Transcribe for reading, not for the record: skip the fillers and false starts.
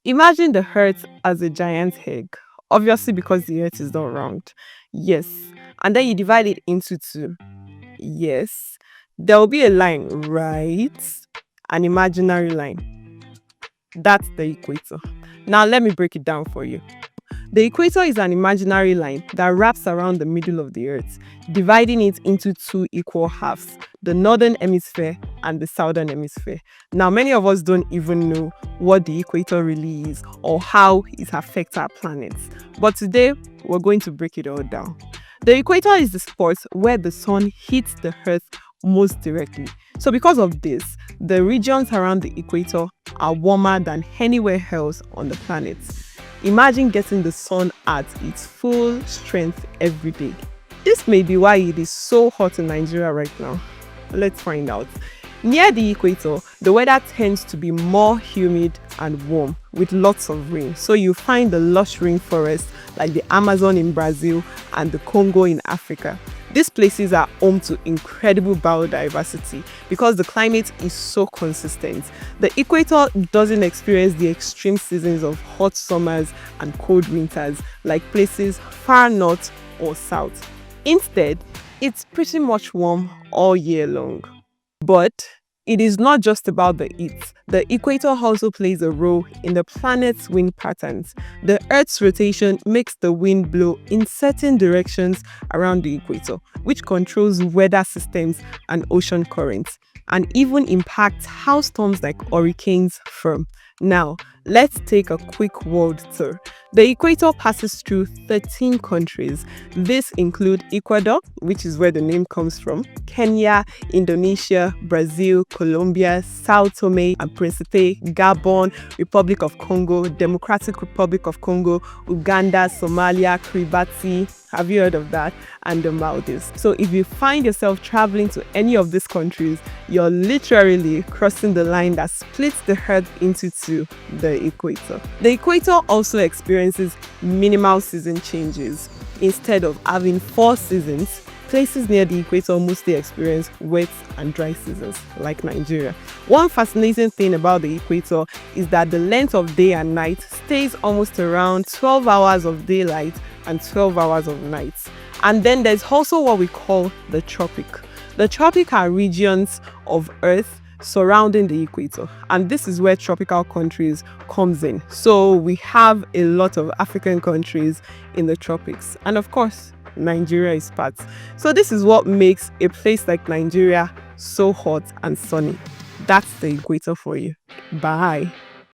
Imagine the Earth as a giant egg, obviously because the Earth is not round. Yes. And then you divide it into two. Yes. There will be a line, right? An imaginary line. That's the equator. Now let me break it down for you. The equator is an imaginary line that wraps around the middle of the Earth, dividing it into two equal halves, the northern hemisphere and the southern hemisphere. Now, many of us don't even know what the equator really is or how it affects our planets. But today, we're going to break it all down. The equator is the spot where the sun hits the Earth most directly. So, because of this, the regions around the equator are warmer than anywhere else on the planet. Imagine getting the sun at its full strength every day. This may be why it is so hot in Nigeria right now. Let's find out. Near the equator, the weather tends to be more humid and warm with lots of rain. So you find the lush rainforests like the Amazon in Brazil and the Congo in Africa. These places are home to incredible biodiversity because the climate is so consistent. The equator doesn't experience the extreme seasons of hot summers and cold winters like places far north or south. Instead, it's pretty much warm all year long. But it is not just about the heat. The equator also plays a role in the planet's wind patterns. The Earth's rotation makes the wind blow in certain directions around the equator, which controls weather systems and ocean currents, and even impacts how storms like hurricanes form. Now, let's take a quick world tour. The equator passes through 13 countries. These include Ecuador, which is where the name comes from, Kenya, Indonesia, Brazil, Colombia, Sao Tome and Principe, Gabon, Republic of Congo, Democratic Republic of Congo, Uganda, Somalia, Kiribati, have you heard of that? And the Maldives. So if you find yourself traveling to any of these countries, you're literally crossing the line that splits the Earth into two, the equator. The equator also experiences minimal season changes. Instead of having 4 seasons, places near the equator mostly experience wet and dry seasons, like Nigeria. One fascinating thing about the equator is that the length of day and night stays almost around 12 hours of daylight and 12 hours of night. And then there's also what we call the tropic. The tropic are regions of Earth surrounding the equator, and this is where tropical countries comes in. So we have a lot of African countries in the tropics, and of course Nigeria is part. So this is what makes a place like Nigeria so hot and sunny. That's the equator for you. Bye.